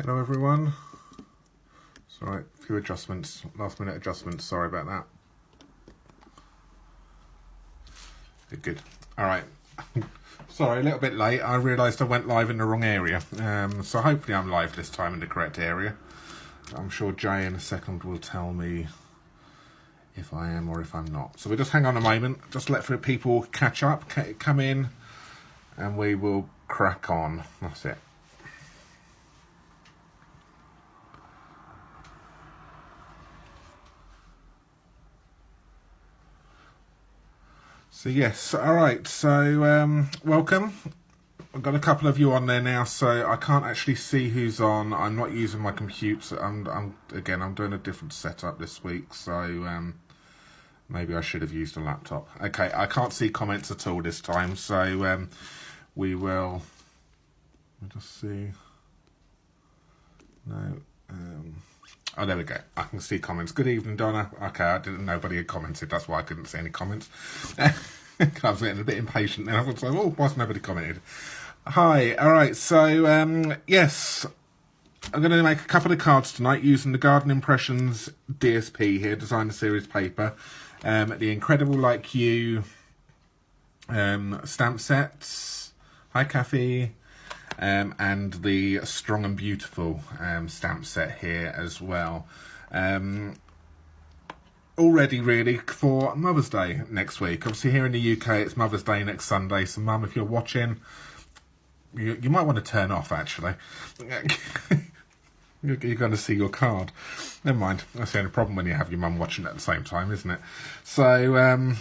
Hello everyone. Sorry, a few adjustments, last minute adjustments, sorry about that. Good. Alright. Sorry, a little bit late. I realised I went live in the wrong area. So hopefully I'm live this time in the correct area. I'm sure Jay in a second will tell me if I am or if I'm not. So we'll just hang on a moment, just let for people catch up, come in, and we will crack on. That's it. So yes, alright, so welcome. I've got a couple of you on there now, so I can't actually see who's on. I'm not using my computer. I'm doing a different setup this week, so maybe I should have used a laptop. Okay, I can't see comments at all this time, so we will. Let us see. No. Oh, there we go. I can see comments. Good evening, Donna. Okay, I didn't. Nobody had commented. That's why I couldn't see any comments. I was getting a bit impatient then. I was like, oh, why's nobody commented? Hi. All right. So, yes, I'm going to make a couple of cards tonight using the Garden Impressions DSP here, Designer Series paper. The Incredible Like You stamp sets. Hi, Kathy. And the Strong and Beautiful stamp set here as well. Already really for Mother's Day next week. Obviously here in the UK it's Mother's Day next Sunday, so Mum, if you're watching, you might want to turn off actually. You're going to see your card. Never mind. That's the only problem when you have your mum watching at the same time, isn't it? So,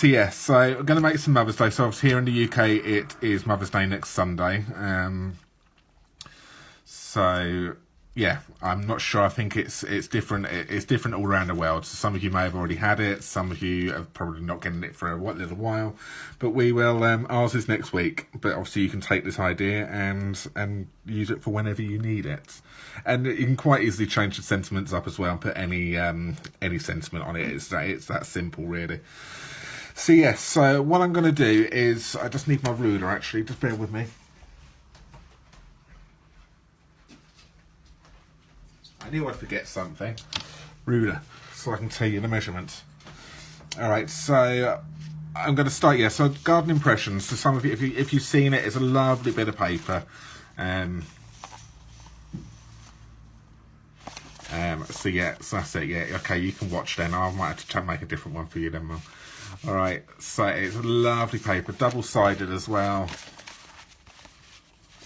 yes. So, we're going to make some Mother's Day. So, obviously, here in the UK, it is Mother's Day next Sunday. So, yeah, I'm not sure. I think it's different. It's different all around the world. So, some of you may have already had it. Some of you are probably not getting it for a little while. But we will. Ours is next week. But obviously, you can take this idea and use it for whenever you need it. And you can quite easily change the sentiments up as well and put any sentiment on it. It's that simple, really. So yes, so what I'm going to do is, I just need my ruler actually, just bear with me. I knew I'd forget something. Ruler, so I can tell you the measurements. Alright, so I'm going to start, so Garden Impressions. So some of you, if you've seen it, it's a lovely bit of paper. So that's it, okay, you can watch then. I might have to make a different one for you then, Mum. Alright, so it's a lovely paper, double-sided as well. So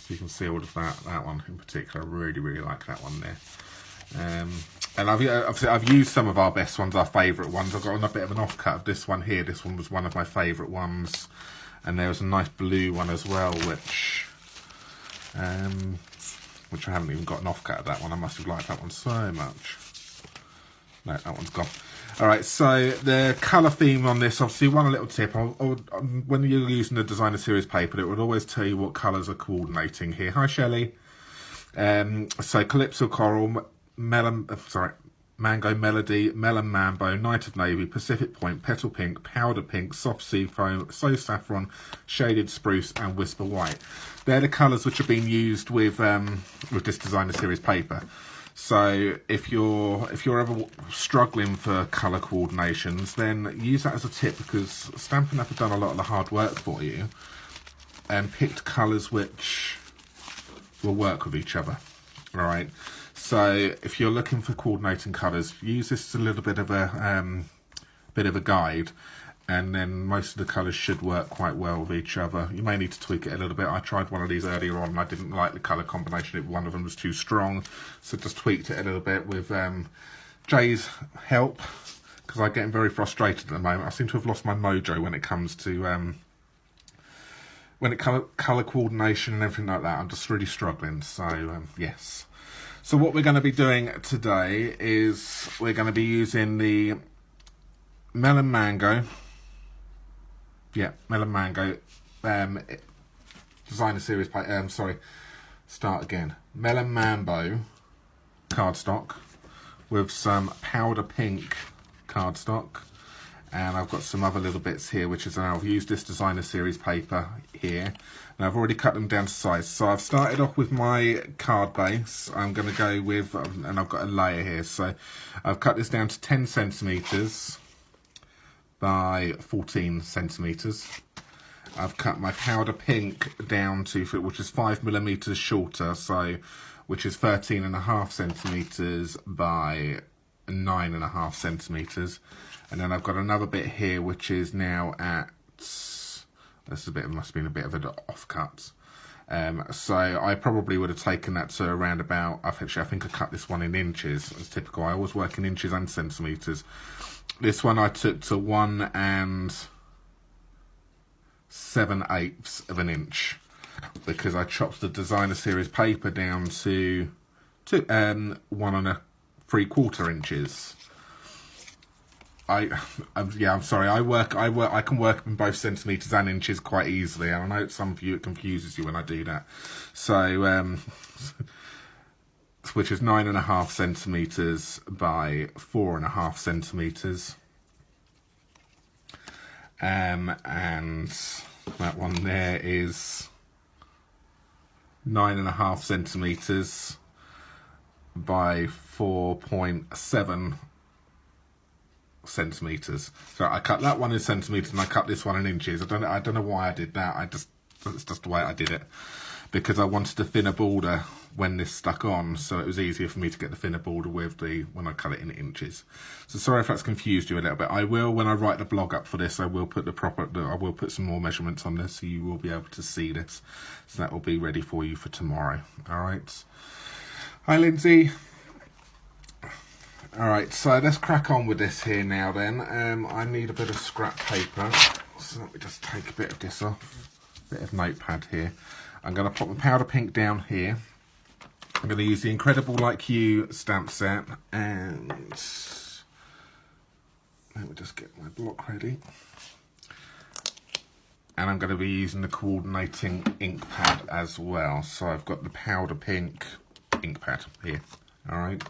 you can see all of that one in particular. I really, really like that one there. And I've used some of our best ones, our favourite ones. I've got a bit of an offcut of this one here. This one was one of my favourite ones. And there was a nice blue one as well, which I haven't even got an offcut of that one. I must have liked that one so much. No, that one's gone. Alright, so the colour theme on this, obviously one little tip. When you're using the Designer Series paper, it would always tell you what colours are coordinating here. Hi, Shelley. So Calypso Coral, Mango Melody, Melon Mambo, Night of Navy, Pacific Point, Petal Pink, Powder Pink, Soft Sea Foam, So Saffron, Shaded Spruce, and Whisper White. They're the colours which are being used with this Designer Series paper. So if you're ever struggling for colour coordinations, then use that as a tip, because Stampin' have done a lot of the hard work for you and picked colours which will work with each other. All right. So if you're looking for coordinating colours, use this as a little bit of a guide, and then most of the colours should work quite well with each other. You may need to tweak it a little bit. I tried one of these earlier on and I didn't like the colour combination. One of them was too strong, so just tweaked it a little bit with Jay's help, because I'm getting very frustrated at the moment. I seem to have lost my mojo when it comes to colour coordination and everything like that. I'm just really struggling. So yes. So what we're going to be doing today is we're going to be using the Melon Mango. Yeah, Melon Mango Designer Series. Start again. Melon Mambo cardstock with some Powder Pink cardstock And I've got some other little bits here, which is, I've used this designer series paper here. And I've already cut them down to size. So I've started off with my card base. I'm going to go with, and I've got a layer here. So I've cut this down to 10 centimetres by 14 centimetres. I've cut my powder pink down to, which is 5mm shorter, so which is 13.5 centimetres by 9.5 centimetres. And then I've got another bit here which is now at, this is a bit, must have been a bit of an offcut. So I probably would have taken that to around about, I think I cut this one in inches as typical. I always work in inches and centimetres. This one I took to 1 7/8 of an inch because I chopped the designer series paper down to 1 3/4 inches. I'm sorry. I can work in both centimetres and inches quite easily. And I know some of you it confuses you when I do that. So, which is 9.5 centimetres by 4.5 centimetres. And that one there is 9.5 centimetres by 4.7 centimetres. So I cut that one in centimetres and I cut this one in inches. I don't know why I did that. It's just the way I did it, because I wanted a thinner border when this stuck on, so it was easier for me to get the thinner border with when I cut it in inches. So sorry if that's confused you a little bit. I will, when I write the blog up for this, I will put I will put some more measurements on this, so you will be able to see this. So that will be ready for you for tomorrow. All right. Hi, Lindsay. Alright, so let's crack on with this here now then. I need a bit of scrap paper, so let me just take a bit of this off, a bit of notepad here. I'm going to pop the powder pink down here. I'm going to use the Incredible Like You stamp set, and let me just get my block ready. And I'm going to be using the coordinating ink pad as well. So I've got the powder pink ink pad here, alright.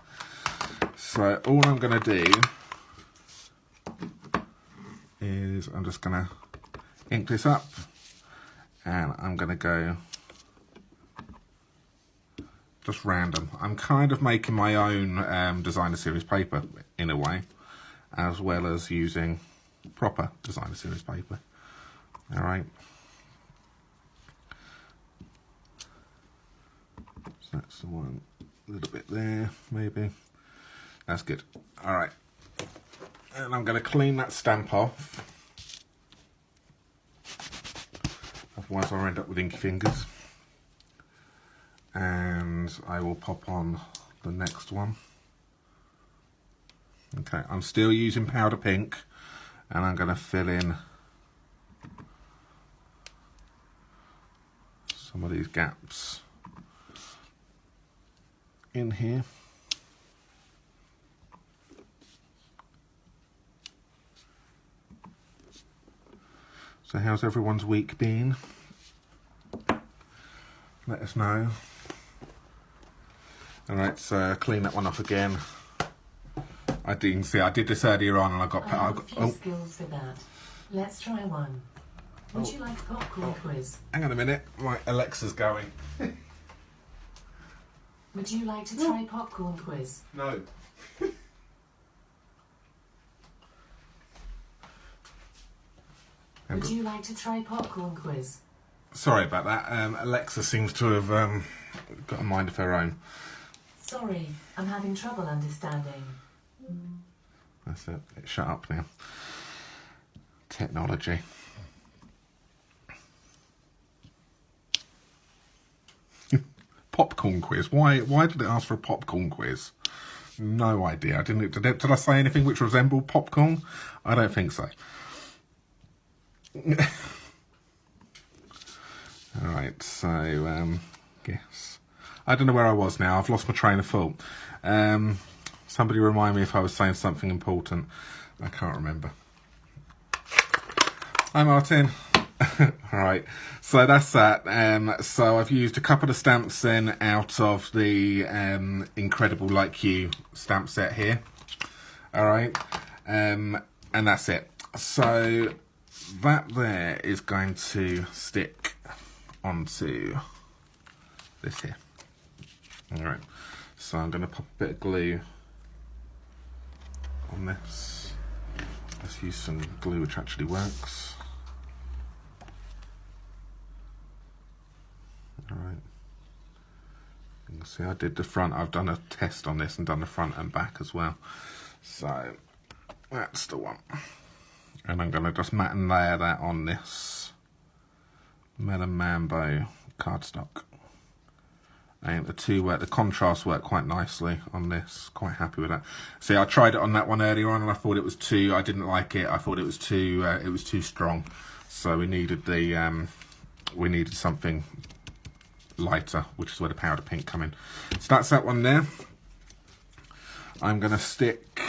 So all I'm going to do is I'm just going to ink this up, and I'm going to go just random. I'm kind of making my own designer series paper in a way, as well as using proper designer series paper. All right. So that's the one, a little bit there, maybe. That's good. All right. And I'm going to clean that stamp off. Otherwise I'll end up with inky fingers. And I will pop on the next one. Okay, I'm still using powder pink, and I'm going to fill in some of these gaps in here. So how's everyone's week been? Let us know. Alright, so clean that one off again. I didn't see, I did this earlier on and I got... I have a few skills for that. Let's try one. Would you like a popcorn quiz? Hang on a minute, my Alexa's going. Would you like to try popcorn quiz? No. Would you like to try popcorn quiz? Sorry about that. Alexa seems to have got a mind of her own. Sorry, I'm having trouble understanding. That's it. Shut up now. Technology. Popcorn quiz. Why did it ask for a popcorn quiz? No idea. I didn't. Did I say anything which resembled popcorn? I don't think so. Alright, so, yes. I don't know where I was now. I've lost my train of thought. Somebody remind me if I was saying something important. I can't remember. Hi, Martin. Alright, so that's that. So I've used a couple of stamps then out of the Incredible Like You stamp set here. Alright, and that's it. So that there is going to stick onto this here. Alright, so I'm going to pop a bit of glue on this. Let's use some glue which actually works. Alright. You can see I did the front. I've done a test on this and done the front and back as well. So that's the one. And I'm going to just mat and layer that on this Melon Mambo cardstock. And the contrast worked quite nicely on this. Quite happy with that. See, I tried it on that one earlier on, and I thought it was too. I didn't like it. I thought it was too strong. So we needed something lighter, which is where the powder pink come in. So that's that one there. I'm gonna stick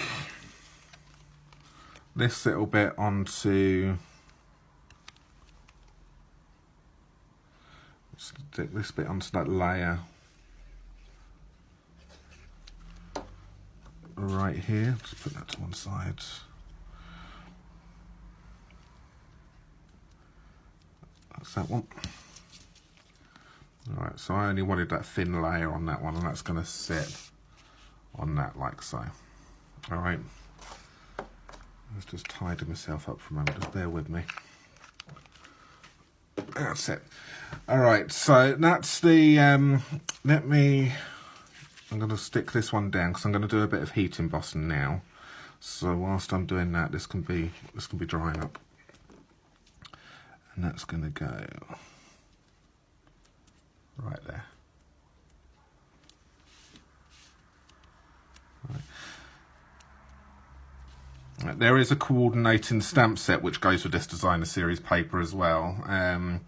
this little bit onto. Stick this bit onto that layer. Right here, just put that to one side. That's that one. Alright, so I only wanted that thin layer on that one, and that's going to sit on that like so. Alright, let's just tidy myself up for a moment, just bear with me. That's it. Alright, so that's the, I'm going to stick this one down because I'm going to do a bit of heat embossing now. So whilst I'm doing that, this can be drying up, and that's going to go right there. Right. There is a coordinating stamp set which goes with this designer series paper as well.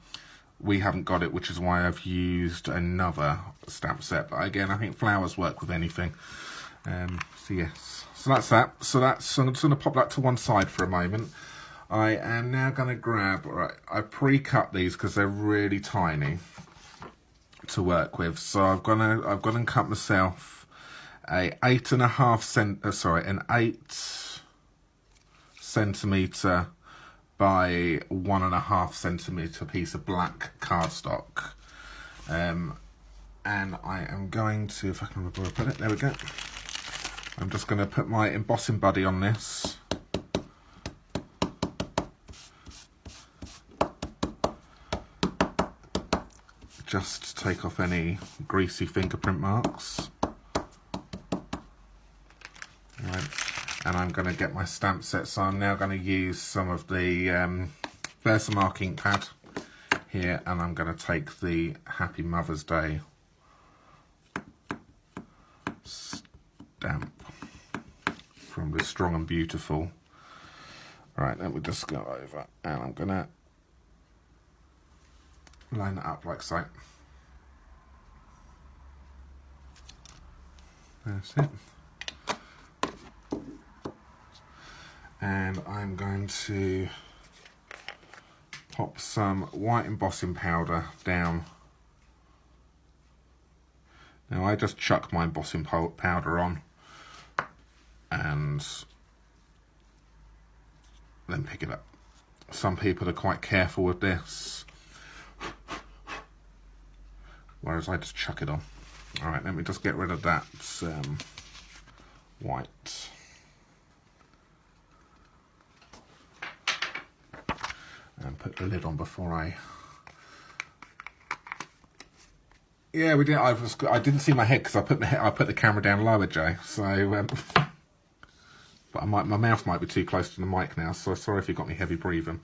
We haven't got it, which is why I've used another stamp set. But again, I think flowers work with anything. So yes, so that's that. So I'm just going to pop that to one side for a moment. I am now going to grab. Right, I pre-cut these because they're really tiny to work with. So I've gone and cut myself an 8 centimetre by 1.5 centimetre piece of black cardstock, and I am going to, if I can remember where I put it, there we go. I'm just going to put my embossing buddy on this. Just to take off any greasy fingerprint marks. Right. And I'm going to get my stamp set, so I'm now going to use some of the Versamark ink pad here, and I'm going to take the Happy Mother's Day stamp from the Strong and Beautiful. Right, let me just go over, and I'm going to line it up like so. That's it. And I'm going to pop some white embossing powder down. Now I just chuck my embossing powder on and then pick it up. Some people are quite careful with this, whereas I just chuck it on. Alright, let me just get rid of that white. And put the lid on before I. Yeah, we did. I didn't see my head because I put the camera down lower, Jay. So, but my mouth might be too close to the mic now. So sorry if you got me heavy breathing.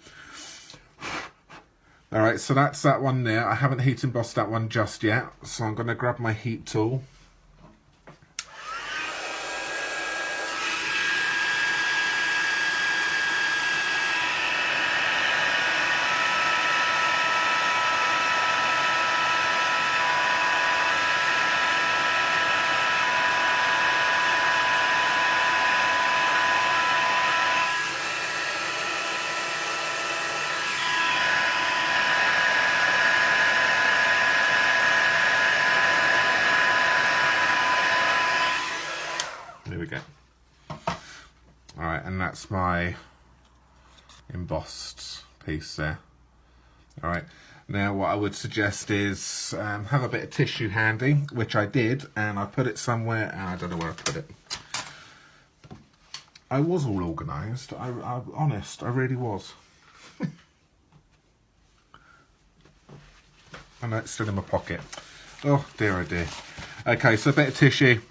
All right, so that's that one there. I haven't heat embossed that one just yet, so I'm going to grab my heat tool. There we go. Alright, and that's my embossed piece there. All right. Now, what I would suggest is have a bit of tissue handy, which I did, and I put it somewhere, and I don't know where I put it. I was all organised. I'm honest, I really was. I know it's still in my pocket. Oh dear, oh dear. Okay, so a bit of tissue.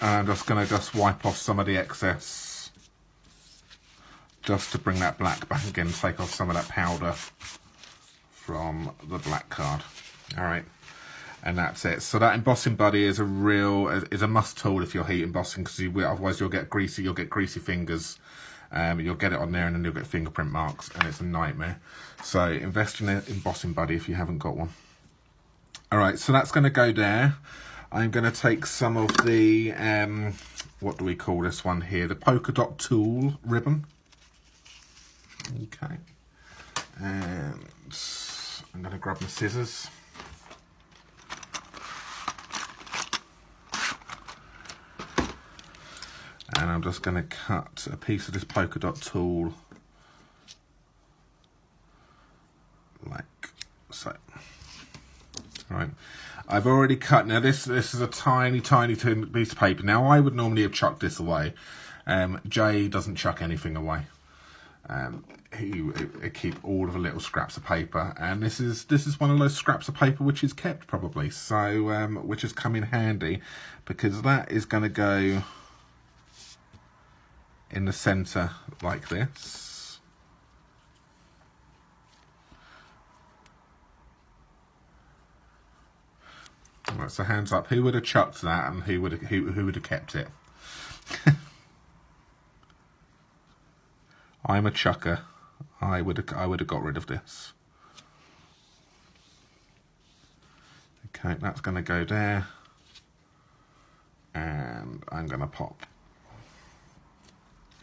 And I'm just going to wipe off some of the excess, just to bring that black back again, take off some of that powder from the black card. All right, and that's it. So that embossing buddy is a must tool if you're heat embossing, because otherwise you'll get greasy fingers. You'll get it on there and then you'll get fingerprint marks, and it's a nightmare. So invest in an embossing buddy if you haven't got one. All right, so that's going to go there. I'm going to take some of the what do we call this one here, the polka dot tool ribbon. Okay, and I'm going to grab my scissors. And I'm just going to cut a piece of this polka dot tool like so. All right, I've already cut. Now this is a tiny piece of paper. Now I would normally have chucked this away. Jay doesn't chuck anything away. He keep all of the little scraps of paper, and this is one of those scraps of paper which is kept probably, so which has come in handy, because that is going to go in the center like this. Right, so hands up, who would have chucked that, and who would have kept it? I'm a chucker. I would have got rid of this. Okay, that's going to go there, and I'm going to pop.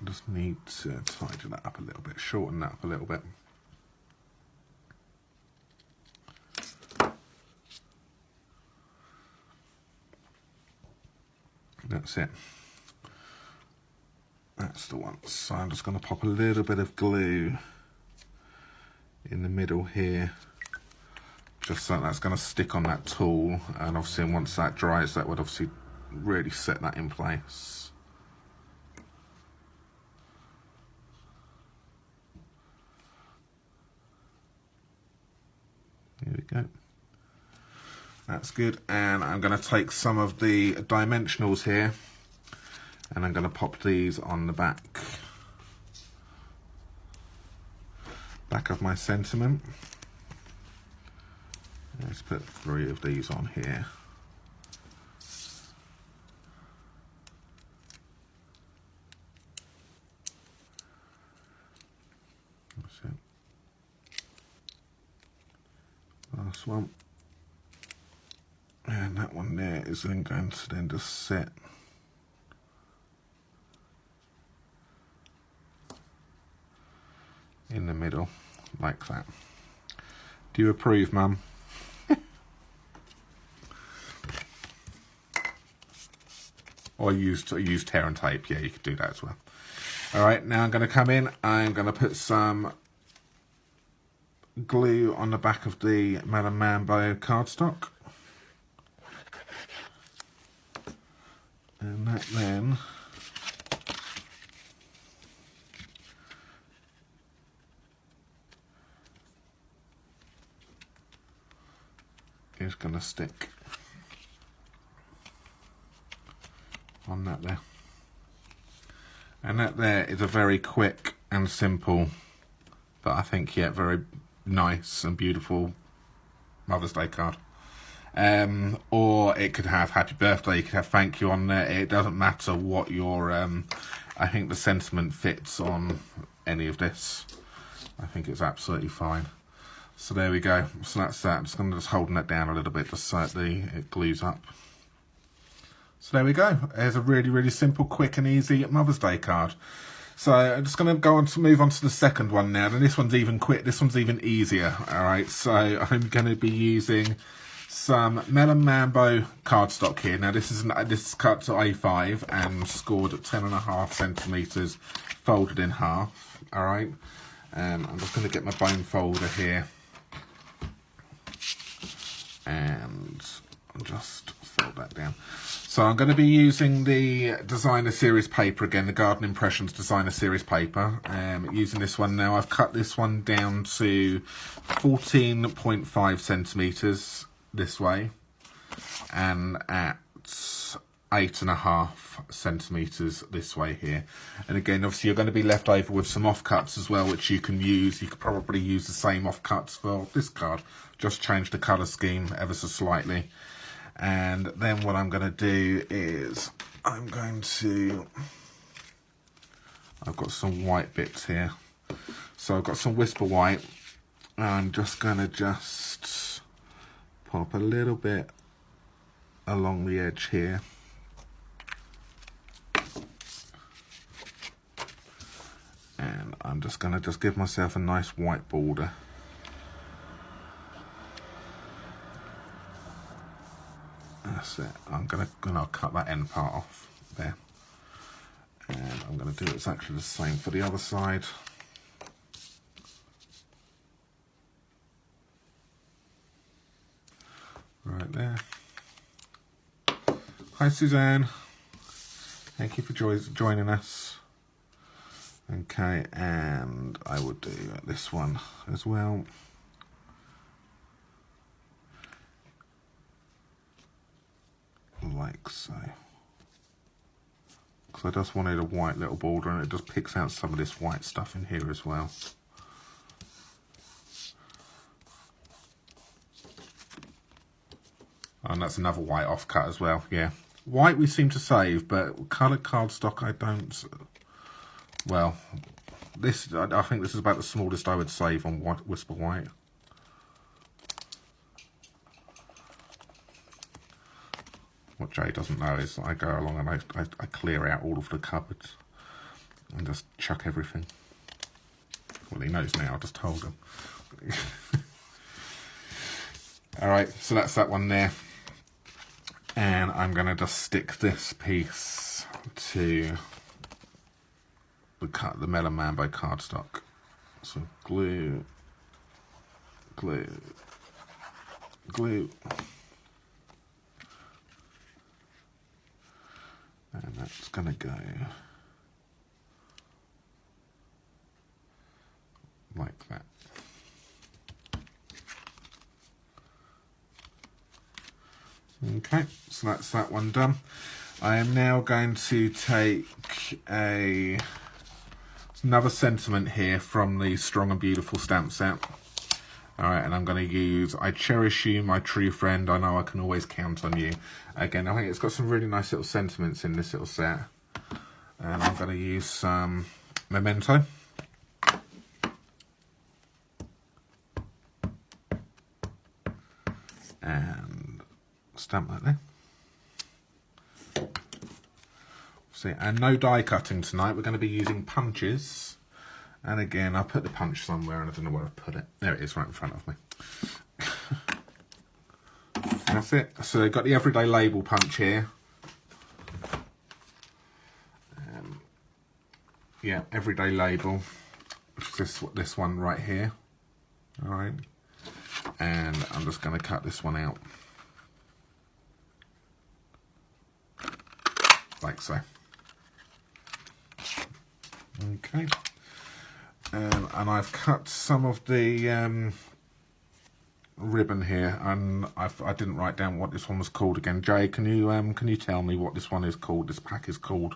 I just need to tidy that up a little bit, shorten that up a little bit. That's it. That's the one. So I'm just going to pop a little bit of glue in the middle here, just so that's going to stick on that tool, and obviously once that dries, that would obviously really set that in place. Here we go. That's good. And I'm going to take some of the dimensionals here, and I'm going to pop these on the back of my sentiment. Let's put 3 of these on here. That's it. Last one. And that one there is then going to then just sit in the middle like that. Do you approve, Mum? Or use tear and tape. Yeah, you could do that as well. All right, now I'm going to come in. I'm going to put some glue on the back of the Madame Mambo cardstock. And that then is going to stick on that there. And that there is a very quick and simple, but I think, yeah, very nice and beautiful Mother's Day card. Or it could have happy birthday, you could have thank you on there. It doesn't matter what your I think the sentiment fits on any of this. I think it's absolutely fine. So there we go. So that's that. I'm just going to holding that down a little bit just so it glues up. So there we go. There's a really simple, quick and easy Mother's Day card. So I'm just going to move on to the second one now. And this one's even quick. This one's even easier. All right. So I'm going to be using some Melon Mambo cardstock here. Now this is cut to A5 and scored at 10.5 centimeters, folded in half. All right, I'm just going to get my bone folder here and just fold that down. So I'm going to be using the Designer Series paper again, the Garden Impressions Designer Series paper. Using this one now. I've cut this one down to 14.5 centimeters this way, and at 8.5 centimeters this way here. And again, obviously you're going to be left over with some offcuts as well, which you can use. You could probably use the same offcuts for this card, just change the color scheme ever so slightly. And then what I'm going to do is I've got some white bits here. So I've got some Whisper White. I'm just going to pop a little bit along the edge here. And I'm just going to give myself a nice white border. That's it. I'm gonna cut that end part off there, and I'm gonna do exactly the same for the other side. Right there. Hi Suzanne. Thank you for joining us. Okay, and I will do this one as well. Like so, because I just wanted a white little border, and it just picks out some of this white stuff in here as well. And that's another white offcut as well. Yeah, white we seem to save, but coloured cardstock I don't. Well, this I think this is about the smallest I would save on Whisper White. What Jay doesn't know is I go along and I clear out all of the cupboards and just chuck everything. Well, he knows now, I just told him. Alright, so that's that one there. And I'm going to just stick this piece to the Melon Mambo cardstock. So glue, glue, glue. And that's going to go like that. Okay, so that's that one done. I am now going to take another sentiment here from the Strong and Beautiful stamp set. Alright, and I'm going to use I cherish you, my true friend, I know I can always count on you. Again, I think it's got some really nice little sentiments in this little set. And I'm going to use some Memento. And stamp that there. See, and no die cutting tonight, we're going to be using punches. And again, I put the punch somewhere and I don't know where I put it. There it is, right in front of me. That's it. So they've got the Everyday Label punch here. Yeah, Everyday Label, which is this one right here. All right. And I'm just going to cut this one out. Like so. Okay. And I've cut some of the ribbon here, and I didn't write down what this one was called again. Jay, can you tell me what this one is called? This pack is called,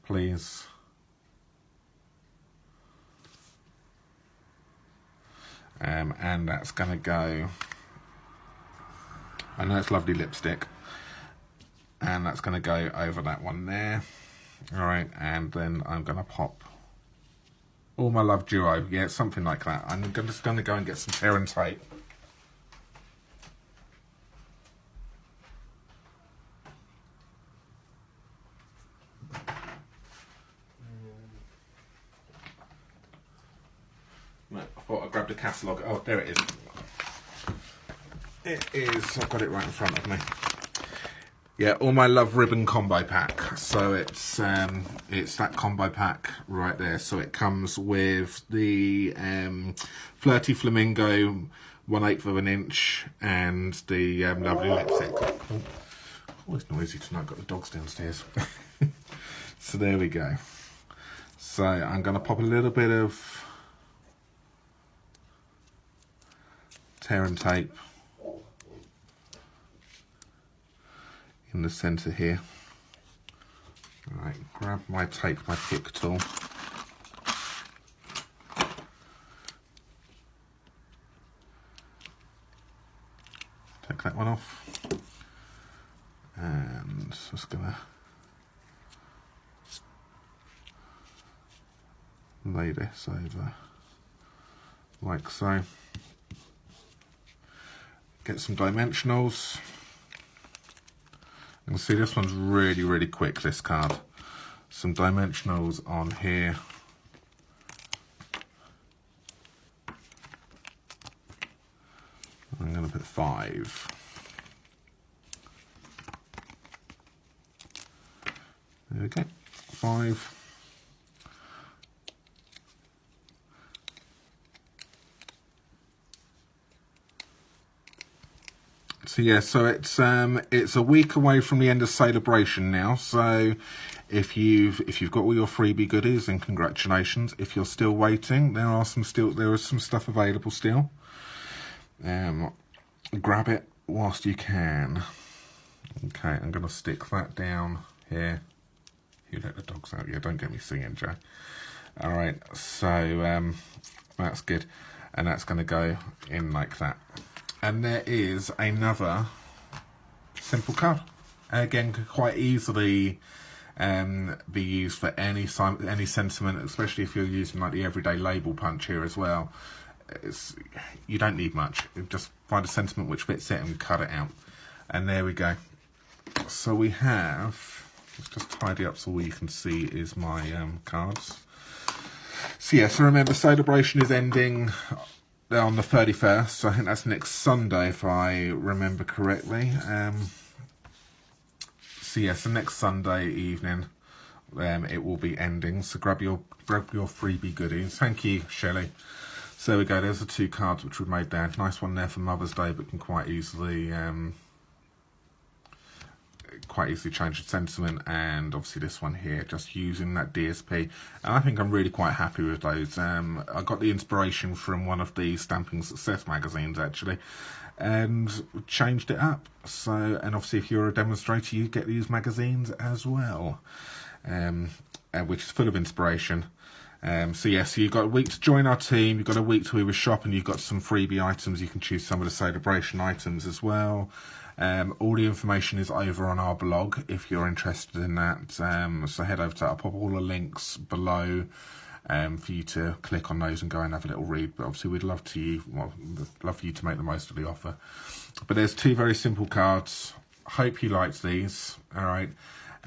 please. And that's going to go. I know it's lovely lipstick, and that's going to go over that one there. All right, and then I'm going to pop All My Love Duo. Yeah, something like that. I'm just going to go and get some tear and tape. I thought I grabbed a catalogue. Oh, there it is. it is, I've got it right in front of me. Yeah, All My Love Ribbon combo pack. So it's that combo pack right there. So it comes with the Flirty Flamingo 1/8 of an inch and the lovely lipstick. Oh, always noisy tonight, got the dogs downstairs. So there we go. So I'm going to pop a little bit of tear and tape in the centre here. Alright, grab my tape, my pick tool. Take that one off. And just gonna lay this over like so. Get some dimensionals. You can see this one's really quick, this card. Some dimensionals on here. I'm going to put 5. There we go, 5. So yeah, so it's a week away from the end of celebration now. So if you've got all your freebie goodies, then congratulations. If you're still waiting, there is some stuff available still. Grab it whilst you can. Okay, I'm gonna stick that down here. You let the dogs out. Yeah, don't get me singing, Joe. All right, so that's good, and that's gonna go in like that. And there is another simple card. Again, could quite easily be used for any sentiment, especially if you're using like the everyday label punch here as well. You don't need much. You just find a sentiment which fits it and cut it out. And there we go. So we have, let's just tidy up so all you can see is my cards. So yeah, so remember, celebration is ending on the 31st, so I think that's next Sunday if I remember correctly. So yeah, so next Sunday evening it will be ending, so grab your freebie goodies. Thank you, Shelley. So there we go, there's the 2 cards which we made there. Nice one there for Mother's Day, but can quite easily change the sentiment. And obviously this one here, just using that DSP, and I think I'm really quite happy with those. I got the inspiration from one of the Stampin Success magazines actually, and changed it up. So, and obviously if you're a demonstrator, you get these magazines as well, which is full of inspiration. So yeah, so you've got a week to join our team, you've got a week to either shop, and you've got some freebie items. You can choose some of the celebration items as well. All the information is over on our blog if you're interested in that. So head over to, I'll pop all the links below for you to click on those and go and have a little read. But obviously we'd love for you to make the most of the offer. But there's 2 very simple cards. Hope you liked these. All right.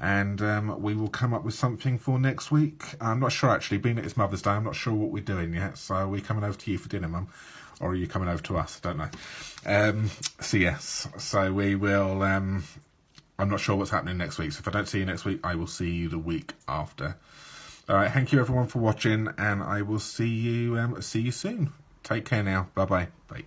And we will come up with something for next week. I'm not sure actually, being that it's Mother's Day, I'm not sure what we're doing yet. So are we coming over to you for dinner, Mum? Or are you coming over to us? I don't know. So yes, so we will, I'm not sure what's happening next week. So if I don't see you next week, I will see you the week after. All right, thank you everyone for watching, and I will see you soon. Take care now. Bye-bye. Bye.